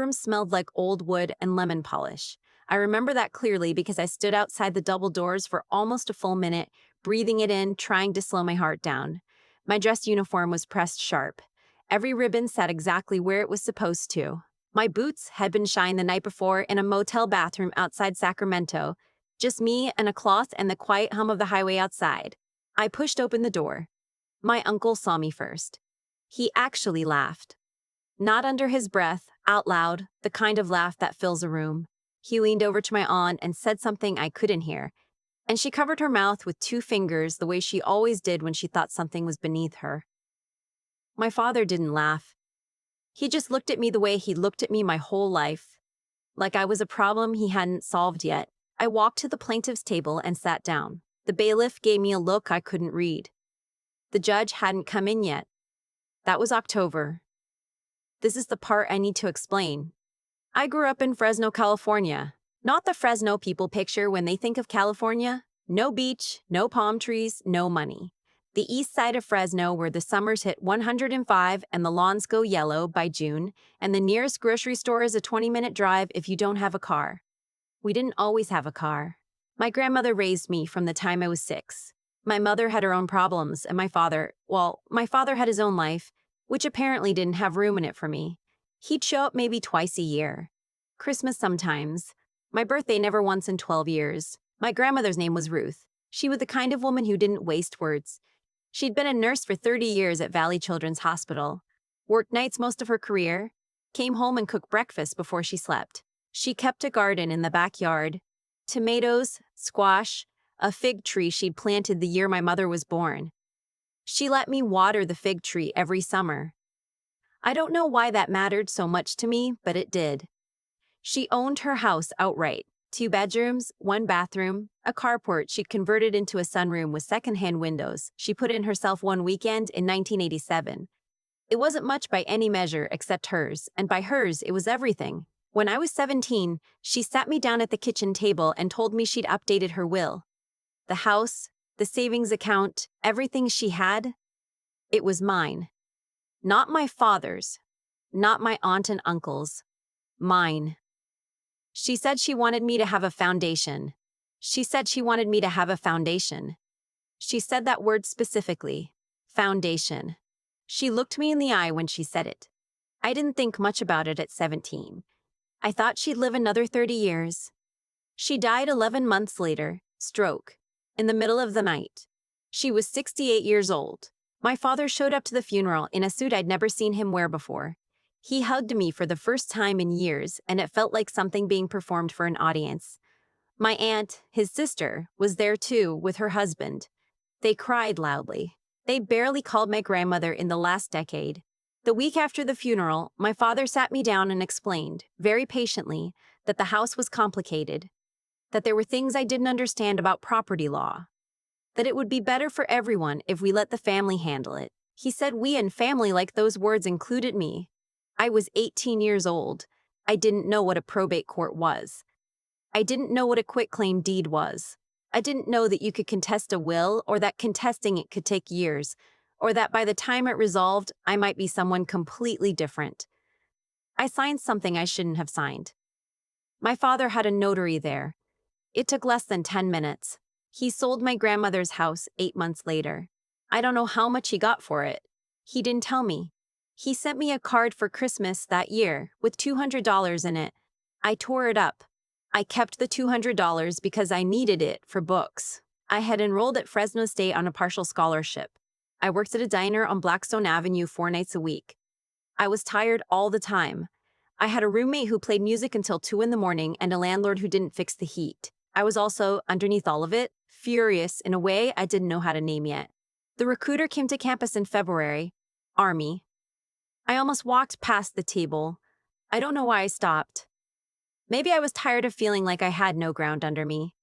bathroom smelled like old wood and lemon polish. I remember that clearly because I stood outside the double doors for almost a full minute, breathing it in, trying to slow my heart down. My dress uniform was pressed sharp. Every ribbon sat exactly where it was supposed to. My boots had been shined the night before in a motel bathroom outside Sacramento. Just me and a cloth and the quiet hum of the highway outside. I pushed open the door. My uncle saw me first. He actually laughed. Not under his breath, out loud, the kind of laugh that fills a room. He leaned over to my aunt and said something I couldn't hear, and she covered her mouth with 2 fingers the way she always did when she thought something was beneath her. My father didn't laugh. He just looked at me the way he'd looked at me my whole life, like I was a problem he hadn't solved yet. I walked to the plaintiff's table and sat down. The bailiff gave me a look I couldn't read. The judge hadn't come in yet. That was October. This is the part I need to explain. I grew up in Fresno, California. Not the Fresno people picture when they think of California. No beach, no palm trees, no money. The east side of Fresno where the summers hit 105 and the lawns go yellow by June, and the nearest grocery store is a 20-minute drive if you don't have a car. We didn't always have a car. My grandmother raised me from the time I was 6. My mother had her own problems, and my father had his own life, which apparently didn't have room in it for me. He'd show up maybe twice a year. Christmas sometimes. My birthday never once in 12 years. My grandmother's name was Ruth. She was the kind of woman who didn't waste words. She'd been a nurse for 30 years at Valley Children's Hospital, worked nights most of her career, came home and cooked breakfast before she slept. She kept a garden in the backyard, tomatoes, squash, a fig tree she'd planted the year my mother was born. She let me water the fig tree every summer. I don't know why that mattered so much to me, but it did. She owned her house outright. 2 bedrooms, 1 bathroom, a carport she'd converted into a sunroom with secondhand windows she put in herself one weekend in 1987. It wasn't much by any measure except hers, and by hers it was everything. When I was 17, she sat me down at the kitchen table and told me she'd updated her will. The house, the savings account, everything she had, it was mine. Not my father's, not my aunt and uncle's, mine. She said she wanted me to have a foundation. She said she wanted me to have a foundation. She said that word specifically, foundation. She looked me in the eye when she said it. I didn't think much about it at 17. I thought she'd live another 30 years. She died 11 months later, stroke, in the middle of the night. She was 68 years old. My father showed up to the funeral in a suit I'd never seen him wear before. He hugged me for the first time in years, and it felt like something being performed for an audience. My aunt, his sister, was there too, with her husband. They cried loudly. They barely called my grandmother in the last decade. The week after the funeral, my father sat me down and explained, very patiently, that the house was complicated, that there were things I didn't understand about property law, that it would be better for everyone if we let the family handle it. He said we and family like those words included me. I was 18 years old. I didn't know what a probate court was. I didn't know what a quitclaim deed was. I didn't know that you could contest a will or that contesting it could take years, or that by the time it resolved, I might be someone completely different. I signed something I shouldn't have signed. My father had a notary there. It took less than 10 minutes. He sold my grandmother's house 8 months later. I don't know how much he got for it. He didn't tell me. He sent me a card for Christmas that year with $200 in it. I tore it up. I kept the $200 because I needed it for books. I had enrolled at Fresno State on a partial scholarship. I worked at a diner on Blackstone Avenue 4 nights a week. I was tired all the time. I had a roommate who played music until 2 in the morning and a landlord who didn't fix the heat. I was also, underneath all of it, furious in a way I didn't know how to name yet. The recruiter came to campus in February. Army. I almost walked past the table. I don't know why I stopped. Maybe I was tired of feeling like I had no ground under me.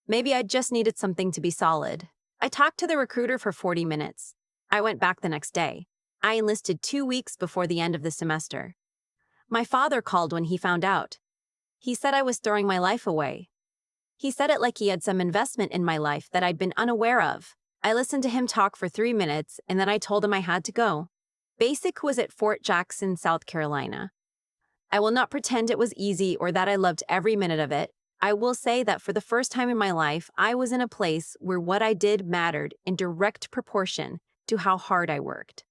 Maybe I just needed something to be solid. I talked to the recruiter for 40 minutes. I went back the next day. I enlisted 2 weeks before the end of the semester. My father called when he found out. He said I was throwing my life away. He said it like he had some investment in my life that I'd been unaware of. I listened to him talk for 3 minutes, and then I told him I had to go. Basic was at Fort Jackson, South Carolina. I will not pretend it was easy or that I loved every minute of it. I will say that for the first time in my life, I was in a place where what I did mattered in direct proportion to how hard I worked.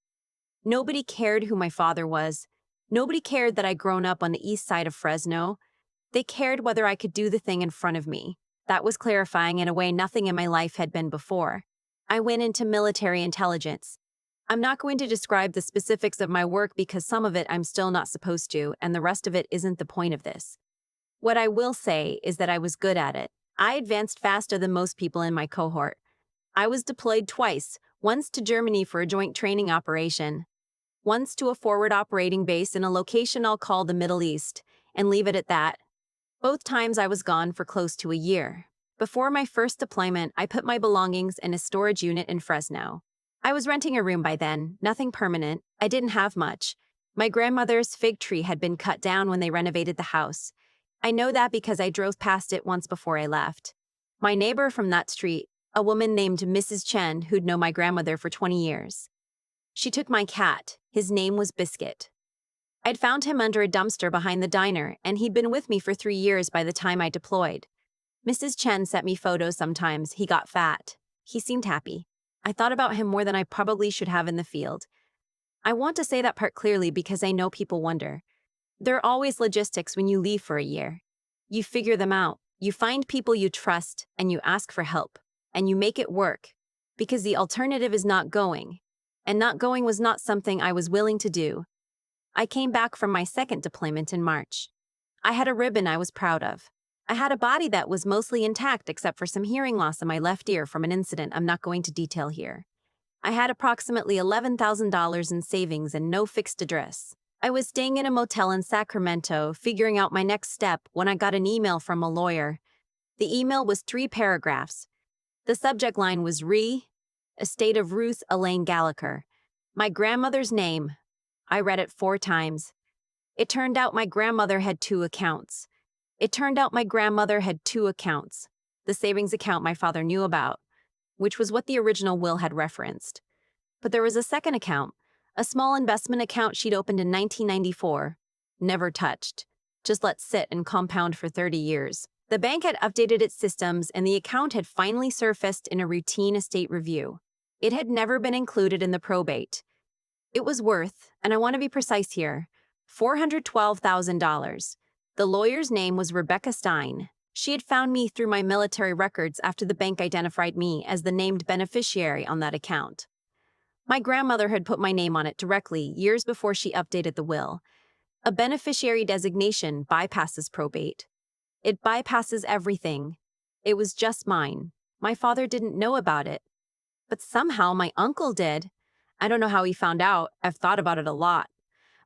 Nobody cared who my father was. Nobody cared that I'd grown up on the east side of Fresno. They cared whether I could do the thing in front of me. That was clarifying in a way nothing in my life had been before. I went into military intelligence. I'm not going to describe the specifics of my work because some of it I'm still not supposed to, and the rest of it isn't the point of this. What I will say is that I was good at it. I advanced faster than most people in my cohort. I was deployed twice, once to Germany for a joint training operation, once to a forward operating base in a location I'll call the Middle East, and leave it at that. Both times I was gone for close to a year. Before my first deployment, I put my belongings in a storage unit in Fresno. I was renting a room by then, nothing permanent. I didn't have much. My grandmother's fig tree had been cut down when they renovated the house. I know that because I drove past it once before I left. My neighbor from that street, a woman named Mrs. Chen, who'd known my grandmother for 20 years. She took my cat. His name was Biscuit. I'd found him under a dumpster behind the diner, and he'd been with me for 3 years by the time I deployed. Mrs. Chen sent me photos sometimes. He got fat. He seemed happy. I thought about him more than I probably should have in the field. I want to say that part clearly because I know people wonder. There are always logistics when you leave for a year. You figure them out. You find people you trust, and you ask for help. And you make it work. Because the alternative is not going. And not going was not something I was willing to do. I came back from my second deployment in March. I had a ribbon I was proud of. I had a body that was mostly intact except for some hearing loss in my left ear from an incident I'm not going to detail here. I had approximately $11,000 in savings and no fixed address. I was staying in a motel in Sacramento, figuring out my next step when I got an email from a lawyer. The email was 3 paragraphs. The subject line was estate of Ruth Elaine Gallagher. My grandmother's name. I read it 4 times. It turned out my grandmother had 2 accounts. The savings account my father knew about, which was what the original will had referenced. But there was a second account, a small investment account she'd opened in 1994. Never touched. Just let sit and compound for 30 years. The bank had updated its systems, and the account had finally surfaced in a routine estate review. It had never been included in the probate. It was worth, and I want to be precise here, $412,000. The lawyer's name was Rebecca Stein. She had found me through my military records after the bank identified me as the named beneficiary on that account. My grandmother had put my name on it directly years before she updated the will. A beneficiary designation bypasses probate. It bypasses everything. It was just mine. My father didn't know about it. But somehow my uncle did. I don't know how he found out. I've thought about it a lot.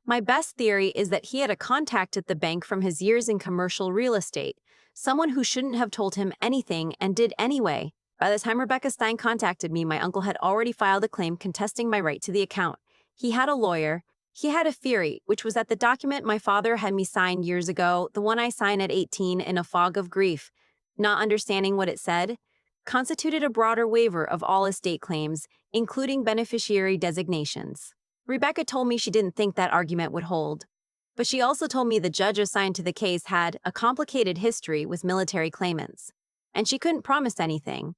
My best theory is that he had a contact at the bank from his years in commercial real estate, someone who shouldn't have told him anything and did anyway. By the time Rebecca Stein contacted me, my uncle had already filed a claim contesting my right to the account. He had a lawyer. He had a theory, which was that the document my father had me sign years ago, the one I signed at 18 in a fog of grief, not understanding what it said, constituted a broader waiver of all estate claims, including beneficiary designations. Rebecca told me she didn't think that argument would hold. But she also told me the judge assigned to the case had a complicated history with military claimants, and she couldn't promise anything.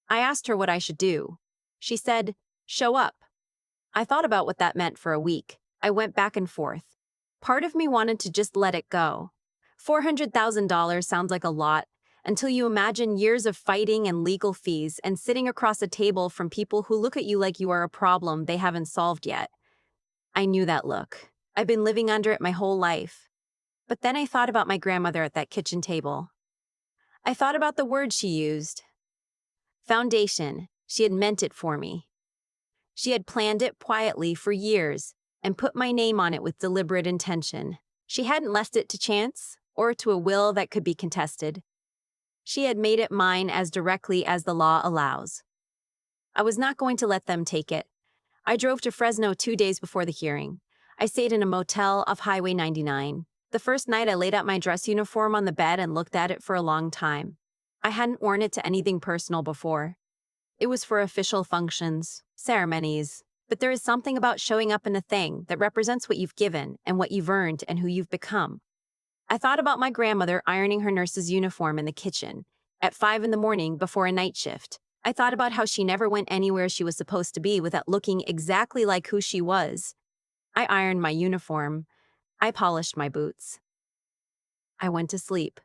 I asked her what I should do. She said, "Show up." I thought about what that meant for a week. I went back and forth. Part of me wanted to just let it go. $400,000 sounds like a lot, until you imagine years of fighting and legal fees and sitting across a table from people who look at you like you are a problem they haven't solved yet. I knew that look. I've been living under it my whole life. But then I thought about my grandmother at that kitchen table. I thought about the word she used. Foundation. She had meant it for me. She had planned it quietly for years and put my name on it with deliberate intention. She hadn't left it to chance or to a will that could be contested. She had made it mine as directly as the law allows. I was not going to let them take it. I drove to Fresno 2 days before the hearing. I stayed in a motel off Highway 99. The first night I laid out my dress uniform on the bed and looked at it for a long time. I hadn't worn it to anything personal before. It was for official functions, ceremonies, But there is something about showing up in a thing that represents what you've given and what you've earned and who you've become. I thought about my grandmother ironing her nurse's uniform in the kitchen at 5 in the morning before a night shift. I thought about how she never went anywhere she was supposed to be without looking exactly like who she was. I ironed my uniform. I polished my boots. I went to sleep.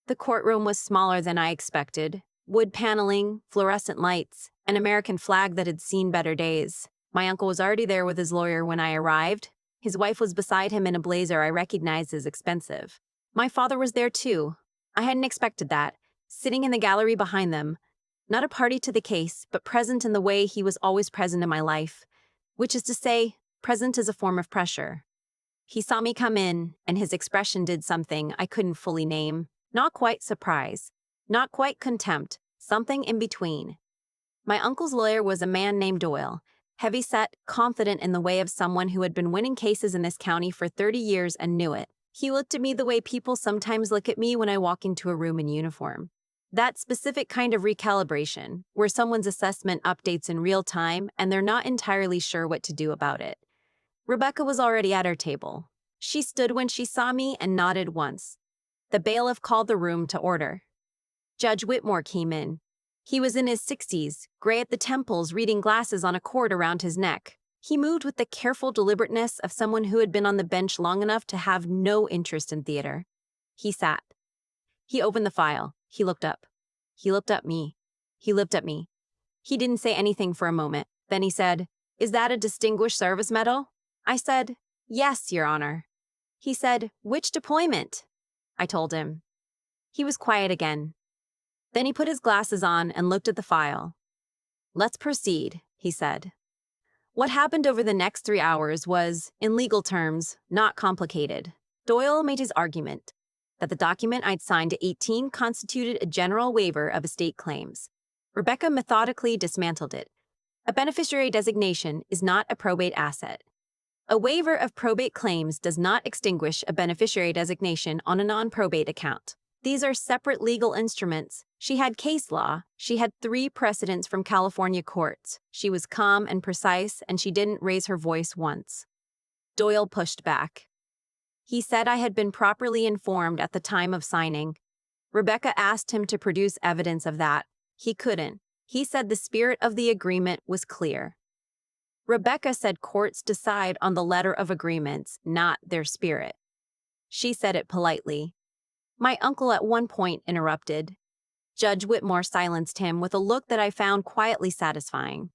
The courtroom was smaller than I expected. Wood paneling, fluorescent lights, an American flag that had seen better days. My uncle was already there with his lawyer when I arrived. His wife was beside him in a blazer I recognized as expensive. My father was there too. I hadn't expected that, sitting in the gallery behind them. Not a party to the case, but present in the way he was always present in my life, which is to say, present as a form of pressure. He saw me come in, and his expression did something I couldn't fully name. Not quite surprise, not quite contempt, something in between. My uncle's lawyer was a man named Doyle, heavy-set, confident in the way of someone who had been winning cases in this county for 30 years and knew it. He looked at me the way people sometimes look at me when I walk into a room in uniform. That specific kind of recalibration, where someone's assessment updates in real time and they're not entirely sure what to do about it. Rebecca was already at her table. She stood when she saw me and nodded once. The bailiff called the room to order. Judge Whitmore came in. He was in his 60s, gray at the temples, reading glasses on a cord around his neck. He moved with the careful deliberateness of someone who had been on the bench long enough to have no interest in theater. He sat. He opened the file. He looked up. He looked at me. He looked at me. He didn't say anything for a moment. Then he said, "Is that a Distinguished Service Medal?" I said, "Yes, Your Honor." He said, "Which deployment?" I told him. He was quiet again. Then he put his glasses on and looked at the file. "Let's proceed," he said. What happened over the next 3 hours was, in legal terms, not complicated. Doyle made his argument that the document I'd signed at 18 constituted a general waiver of estate claims. Rebecca methodically dismantled it. A beneficiary designation is not a probate asset. A waiver of probate claims does not extinguish a beneficiary designation on a non-probate account. These are separate legal instruments. She had case law. She had 3 precedents from California courts. She was calm and precise, and she didn't raise her voice once. Doyle pushed back. He said I had been properly informed at the time of signing. Rebecca asked him to produce evidence of that. He couldn't. He said the spirit of the agreement was clear. Rebecca said courts decide on the letter of agreements, not their spirit. She said it politely. My uncle at one point interrupted. Judge Whitmore silenced him with a look that I found quietly satisfying.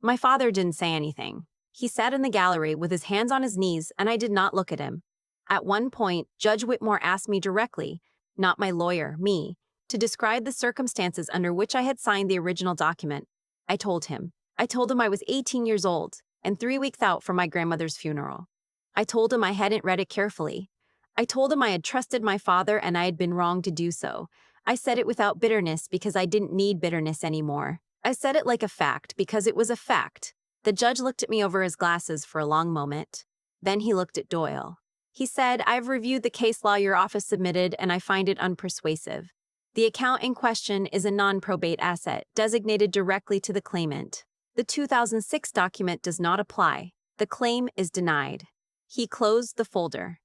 My father didn't say anything. He sat in the gallery with his hands on his knees, and I did not look at him. At one point, Judge Whitmore asked me directly, not my lawyer, me, to describe the circumstances under which I had signed the original document. I told him. I told him I was 18 years old and 3 weeks out from my grandmother's funeral. I told him I hadn't read it carefully. I told him I had trusted my father and I had been wrong to do so. I said it without bitterness because I didn't need bitterness anymore. I said it like a fact because it was a fact. The judge looked at me over his glasses for a long moment. Then he looked at Doyle. He said, "I've reviewed the case law your office submitted and I find it unpersuasive. The account in question is a non-probate asset designated directly to the claimant. The 2006 document does not apply. The claim is denied." He closed the folder.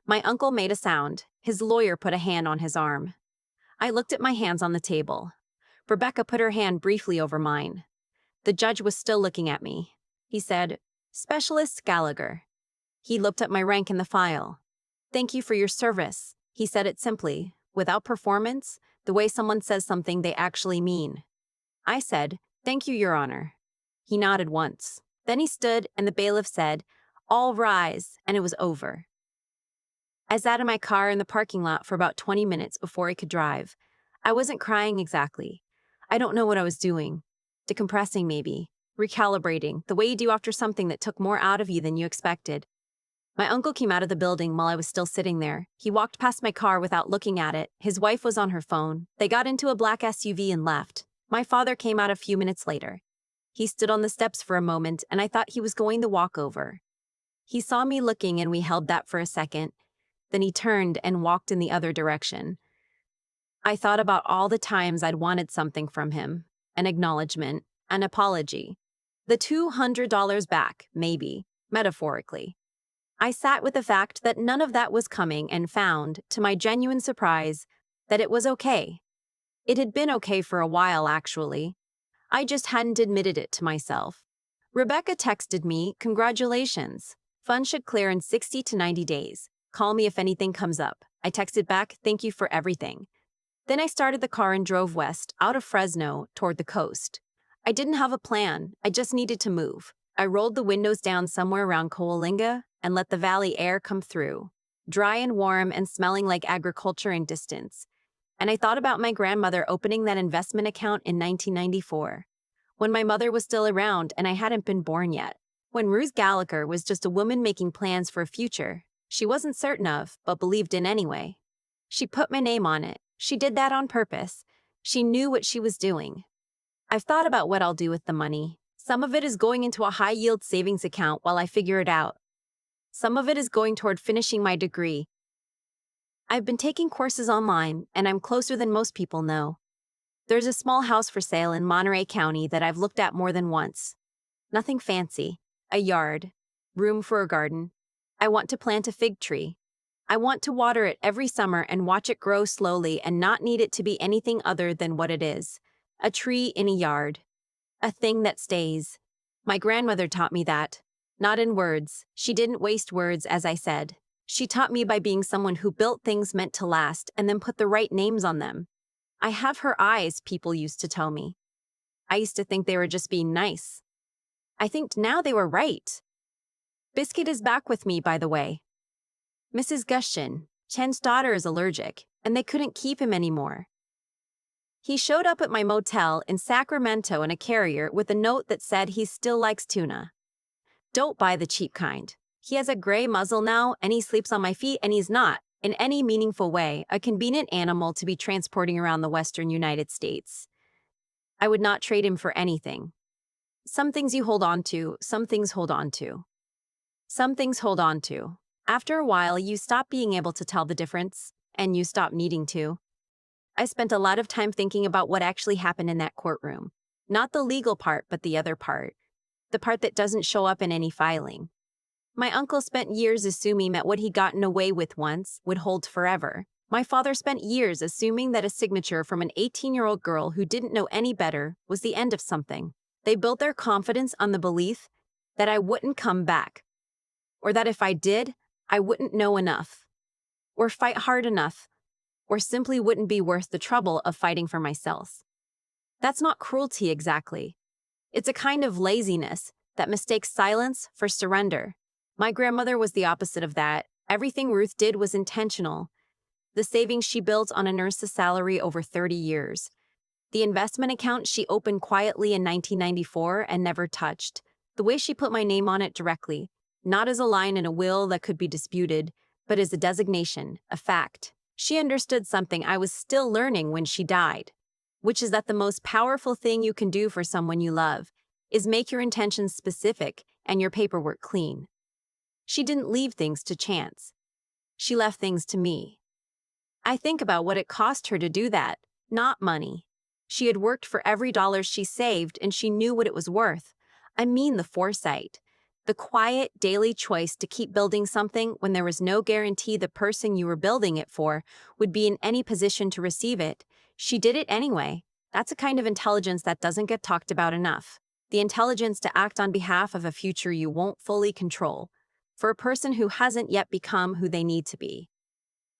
My uncle made a sound. His lawyer put a hand on his arm. I looked at my hands on the table. Rebecca put her hand briefly over mine. The judge was still looking at me. He said, "Specialist Gallagher." He looked at my rank in the file. "Thank you for your service." He said it simply, without performance, the way someone says something they actually mean. I said, "Thank you, Your Honor." He nodded once. Then he stood and the bailiff said, "All rise," and it was over. I sat in my car in the parking lot for about 20 minutes before I could drive. I wasn't crying exactly. I don't know what I was doing. Decompressing maybe. Recalibrating, the way you do after something that took more out of you than you expected. My uncle came out of the building while I was still sitting there. He walked past my car without looking at it. His wife was on her phone. They got into a black SUV and left. My father came out a few minutes later. He stood on the steps for a moment, and I thought he was going to walk over. He saw me looking, and we held that for a second. Then he turned and walked in the other direction. I thought about all the times I'd wanted something from him, an acknowledgement, an apology. The $200 back, maybe, metaphorically. I sat with the fact that none of that was coming and found, to my genuine surprise, that it was okay. It had been okay for a while, actually. I just hadn't admitted it to myself. Rebecca texted me, "Congratulations. Funds should clear in 60 to 90 days. Call me if anything comes up." I texted back, "Thank you for everything." Then I started the car and drove west, out of Fresno, toward the coast. I didn't have a plan, I just needed to move. I rolled the windows down somewhere around Coalinga and let the valley air come through, dry and warm and smelling like agriculture and distance. And I thought about my grandmother opening that investment account in 1994, when my mother was still around and I hadn't been born yet. When Ruth Gallagher was just a woman making plans for a future she wasn't certain of, but believed in anyway. She put my name on it. She did that on purpose. She knew what she was doing. I've thought about what I'll do with the money. Some of it is going into a high-yield savings account while I figure it out. Some of it is going toward finishing my degree. I've been taking courses online, and I'm closer than most people know. There's a small house for sale in Monterey County that I've looked at more than once. Nothing fancy. A yard. Room for a garden. I want to plant a fig tree. I want to water it every summer and watch it grow slowly and not need it to be anything other than what it is. A tree in a yard. A thing that stays. My grandmother taught me that. Not in words. She didn't waste words, as I said. She taught me by being someone who built things meant to last and then put the right names on them. I have her eyes, people used to tell me. I used to think they were just being nice. I think now they were right. Biscuit is back with me, by the way. Mrs. Gushchin, Chen's daughter, is allergic, and they couldn't keep him anymore. He showed up at my motel in Sacramento in a carrier with a note that said he still likes tuna. Don't buy the cheap kind. He has a gray muzzle now, and he sleeps on my feet, and he's not, in any meaningful way, a convenient animal to be transporting around the western United States. I would not trade him for anything. Some things you hold on to, some things hold on to. Some things hold on to. After a while, you stop being able to tell the difference, and you stop needing to. I spent a lot of time thinking about what actually happened in that courtroom. Not the legal part, but the other part. The part that doesn't show up in any filing. My uncle spent years assuming that what he'd gotten away with once would hold forever. My father spent years assuming that a signature from an 18-year-old girl who didn't know any better was the end of something. They built their confidence on the belief that I wouldn't come back, or that if I did, I wouldn't know enough, or fight hard enough, or simply wouldn't be worth the trouble of fighting for myself. That's not cruelty exactly. It's a kind of laziness that mistakes silence for surrender. My grandmother was the opposite of that. Everything Ruth did was intentional. The savings she built on a nurse's salary over 30 years. The investment account she opened quietly in 1994 and never touched. The way she put my name on it directly, not as a line in a will that could be disputed, but as a designation, a fact. She understood something I was still learning when she died, which is that the most powerful thing you can do for someone you love is make your intentions specific and your paperwork clean. She didn't leave things to chance. She left things to me. I think about what it cost her to do that, not money. She had worked for every dollar she saved, and she knew what it was worth. I mean the foresight. The quiet, daily choice to keep building something when there was no guarantee the person you were building it for would be in any position to receive it. She did it anyway. That's a kind of intelligence that doesn't get talked about enough. The intelligence to act on behalf of a future you won't fully control, for a person who hasn't yet become who they need to be.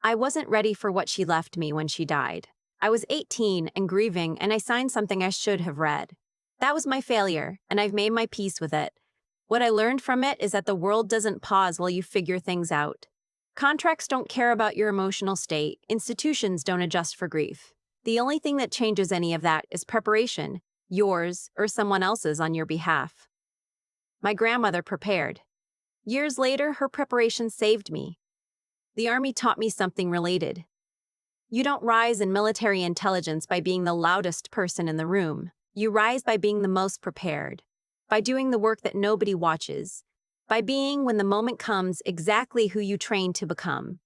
I wasn't ready for what she left me when she died. I was 18 and grieving, and I signed something I should have read. That was my failure, and I've made my peace with it. What I learned from it is that the world doesn't pause while you figure things out. Contracts don't care about your emotional state. Institutions don't adjust for grief. The only thing that changes any of that is preparation, yours or someone else's on your behalf. My grandmother prepared. Years later, her preparation saved me. The Army taught me something related. You don't rise in military intelligence by being the loudest person in the room. You rise by being the most prepared. By doing the work that nobody watches, by being, when the moment comes, exactly who you trained to become.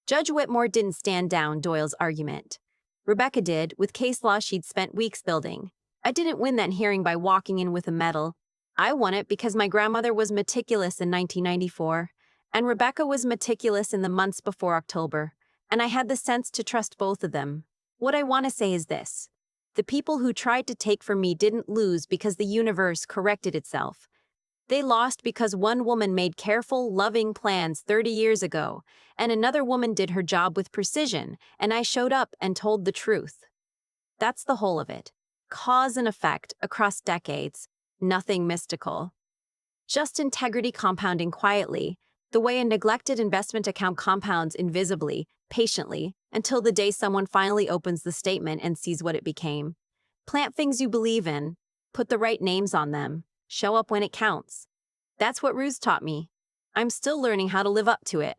Judge Whitmore didn't stand down Doyle's argument. Rebecca did, with case law she'd spent weeks building. I didn't win that hearing by walking in with a medal. I won it because my grandmother was meticulous in 1994, and Rebecca was meticulous in the months before October, and I had the sense to trust both of them. What I want to say is this: the people who tried to take from me didn't lose because the universe corrected itself. They lost because one woman made careful, loving plans 30 years ago, and another woman did her job with precision, and I showed up and told the truth. That's the whole of it. Cause and effect across decades. Nothing mystical. Just integrity compounding quietly, the way a neglected investment account compounds invisibly, patiently, until the day someone finally opens the statement and sees what it became. Plant things you believe in, put the right names on them, show up when it counts. That's what Ruse taught me. I'm still learning how to live up to it.